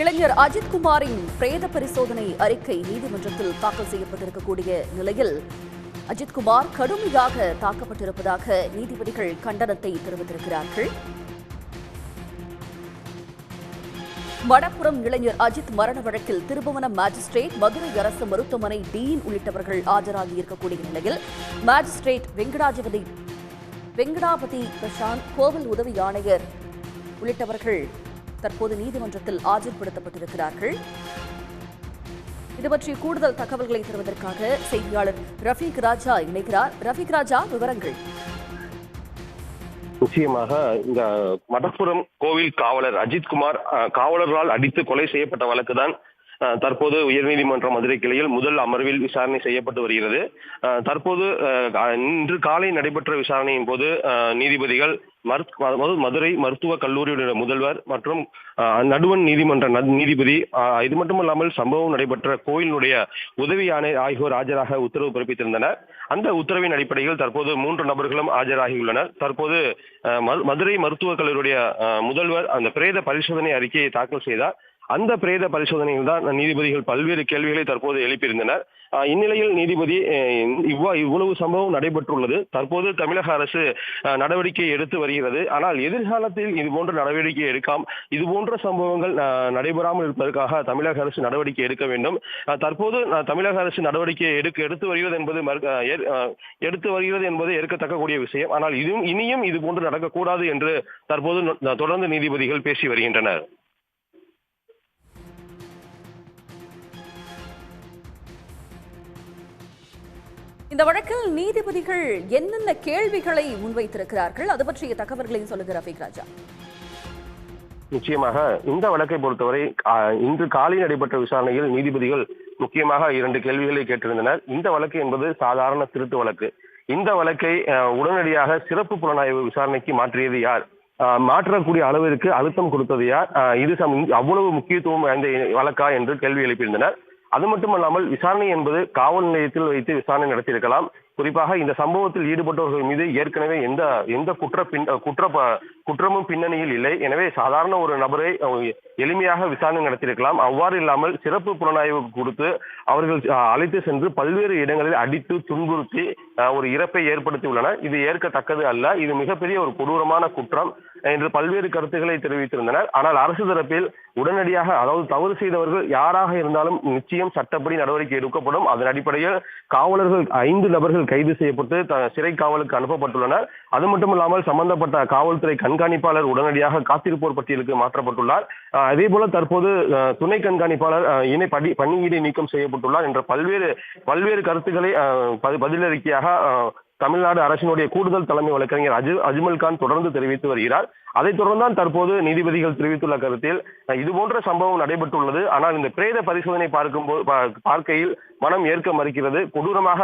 இளைஞர் அஜித்குமாரின் பிரேத பரிசோதனை அறிக்கை நீதிமன்றத்தில் தாக்கல் செய்யப்பட்டிருக்கக்கூடிய நிலையில் அஜித்குமார் கடுமையாக தாக்கப்பட்டிருப்பதாக நீதிபதிகள் கண்டனத்தை தெரிவித்திருக்கிறார்கள். மணப்புரம் இளைஞர் அஜித் மரண வழக்கில் திருபுவனம் மாஜிஸ்ட்ரேட், மதுரை அரசு மருத்துவமனை டீன் உள்ளிட்டவர்கள் ஆஜராகி இருக்கக்கூடிய நிலையில் மாஜிஸ்ட்ரேட் வெங்கடாபதி பிரசாந்த், கோவில் உதவி ஆணையர் உள்ளிட்டவர்கள் தற்போது நீதிமன்றத்தில் ஆஜர்படுத்தப்பட்டிருக்கிறார்கள். இதுபற்றி கூடுதல் தகவல்களை தருவதற்காக செய்தியாளர் ரஃபீக் ராஜா இணைகிறார். ரஃபீக் ராஜா, விவரங்கள். நிச்சயமாக இந்த மடப்புரம் கோவில் காவலர் அஜித்குமார் காவலர்களால் அடித்து கொலை செய்யப்பட்ட வழக்குதான் தற்போது உயர்நீதிமன்ற மதுரை கிளையில் முதல் அமர்வில் விசாரணை செய்யப்பட்டு வருகிறது. தற்போது இன்று காலை நடைபெற்ற விசாரணையின் போது நீதிபதிகள் மதுரை மருத்துவக் கல்லூரியுடைய முதல்வர் மற்றும் நடுவண் நீதிமன்ற நீதிபதி, இது மட்டுமல்லாமல் சம்பவம் நடைபெற்ற கோயிலுடைய உதவி ஆணையர் ஆகியோர் ஆஜராக உத்தரவு பிறப்பித்திருந்தனர். அந்த உத்தரவின் அடிப்படையில் தற்போது 3 நபர்களும் ஆஜராகியுள்ளனர். தற்போது மதுரை மருத்துவக் கல்லூரியுடைய முதல்வர் அந்த பிரேத பரிசோதனை அறிக்கையை தாக்கல் செய்தார். அந்த பிரேத பரிசோதனையில் தான் நீதிபதிகள் பல்வேறு கேள்விகளை தற்போது எழுப்பியிருந்தனர். இந்நிலையில் நீதிபதி இவ்வளவு சம்பவம் நடைபெற்றுள்ளது. தற்போது தமிழக அரசு நடவடிக்கை எடுத்து வருகிறது. ஆனால் எதிர்காலத்தில் இதுபோன்ற நடவடிக்கை எடுக்காமல் இதுபோன்ற சம்பவங்கள் நடைபெறாமல் இருப்பதற்காக தமிழக அரசு நடவடிக்கை எடுக்க வேண்டும். தற்போது தமிழக அரசு நடவடிக்கை எடுத்து வருகிறது என்பது ஏற்கத்தக்கக்கூடிய விஷயம். ஆனால் இனியும் இதுபோன்று நடக்கக்கூடாது என்று தற்போது தொடர்ந்து நீதிபதிகள் பேசி வருகின்றனர். இந்த வழக்கில் நீதிபதிகள் என்னென்ன கேள்விகளை முன்வைத்திருக்கிறார்கள், அது பற்றிய தகவல்களையும் சொல்லுங்க ரஃபீக் ராஜா. நிச்சயமாக இந்த வழக்கை பொறுத்தவரை இன்று காலை நடைபெற்ற விசாரணையில் நீதிபதிகள் முக்கியமாக 2 கேள்விகளை கேட்டிருந்தனர். இந்த வழக்கு என்பது சாதாரண திருட்டு வழக்கு. இந்த வழக்கை உடனடியாக சிறப்பு புலனாய்வு விசாரணைக்கு மாற்றியது யார், மாற்றக்கூடிய அளவிற்கு அழுத்தம் கொடுத்தது யார், இது அவ்வளவு முக்கியத்துவம் வாய்ந்த வழக்கா என்று கேள்வி எழுப்பியிருந்தனர். அது மட்டுமல்லாமல் விசாரணை என்பது காவல் நிலையத்தில் வைத்து விசாரணை நடத்தியிருக்கலாம். குறிப்பாக இந்த சம்பவத்தில் ஈடுபட்டவர்கள் மீது ஏற்கனவே எந்த குற்றமும் பின்னணியில் இல்லை. எனவே சாதாரண ஒரு நபரை எளிமையாக விசாரணை நடத்தியிருக்கலாம். அவ்வாறு இல்லாமல் சிறப்பு புலனாய்வு கொடுத்து அவர்கள் அழைத்து சென்று பல்வேறு இடங்களில் அடித்து துன்புறுத்தி ஒரு இறப்பை ஏற்படுத்தி உள்ளனர். இது ஏற்கத்தக்கது அல்ல. இது மிகப்பெரிய ஒரு கொடூரமான குற்றம் என்று பல்வேறு கருத்துக்களை தெரிவித்திருந்தனர். ஆனால் அரசு தரப்பில் உடனடியாக, அதாவது தவறு செய்தவர்கள் யாராக இருந்தாலும் நிச்சயம் சட்டப்படி நடவடிக்கை எடுக்கப்படும். அதன் அடிப்படையில் காவலர்கள் 5 நபர்கள் கைது செய்யப்பட்டு சிறை காவலுக்கு அனுப்பப்பட்டுள்ளனர். அது மட்டுமில்லாமல் சம்பந்தப்பட்ட காவல்துறை கண்காணிப்பாளர் உடனடியாக காத்திருப்போர் பட்டியலுக்கு மாற்றப்பட்டுள்ளார். அதே போல தற்போது துணை கண்காணிப்பாளர் பணியிடை நீக்கம் செய்யப்பட்டுள்ளார் என்ற பல்வேறு கருத்துக்களை பதிலறிக்கையாக தமிழ்நாடு அரசினுடைய கூடுதல் தலைமை வழக்கறிஞர் அஜ்மல்கான் தொடர்ந்து தெரிவித்து வருகிறார். அதைத் தொடர்ந்தான் தற்போது நீதிபதிகள் தெரிவித்துள்ள கருத்தில் இதுபோன்ற சம்பவம் நடைபெற்றுள்ளது. ஆனால் இந்த பிரேத பரிசோதனை பார்க்கையில் மனம் ஏற்க மறுக்கிறது. கொடூரமாக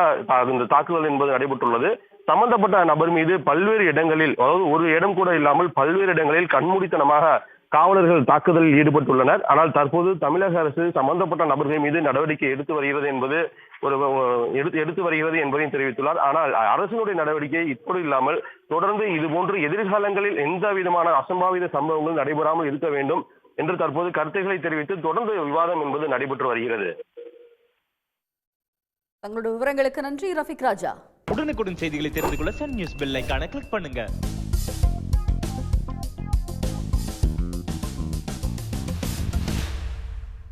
இந்த தாக்குதல் என்பது நடைபெற்றுள்ளது. சம்பந்தப்பட்ட நபர் மீது பல்வேறு இடங்களில், அதாவது ஒரு இடம் கூட இல்லாமல் பல்வேறு இடங்களில் கண்மூடித்தனமாக காவலர்கள் தாக்குதலில் ஈடுபட்டுள்ளனர். ஆனால் தற்போது தமிழக அரசு சம்பந்தப்பட்ட நபர்கள் மீது நடவடிக்கை எடுத்து வருகிறது என்பதையும் தெரிவித்துள்ளார். ஆனால் அரசினுடைய நடவடிக்கை இப்படி இல்லாமல் தொடர்ந்து இதுபோன்று எதிர்காலங்களில் எந்த விதமான அசம்பாவித சம்பவங்கள் நடைபெறாமல் இருக்க வேண்டும் என்று தற்போது கருத்துக்களை தெரிவித்து தொடர்ந்து விவாதம் என்பது நடைபெற்று வருகிறது. தங்களுடைய விவரங்களுக்கு நன்றி ரஃபீக் ராஜா. உடனுக்குடன் செய்திகளை தெரிந்து கொள்ள சன் நியூஸ் பெல் ஐகானை கிளிக் பண்ணுங்க.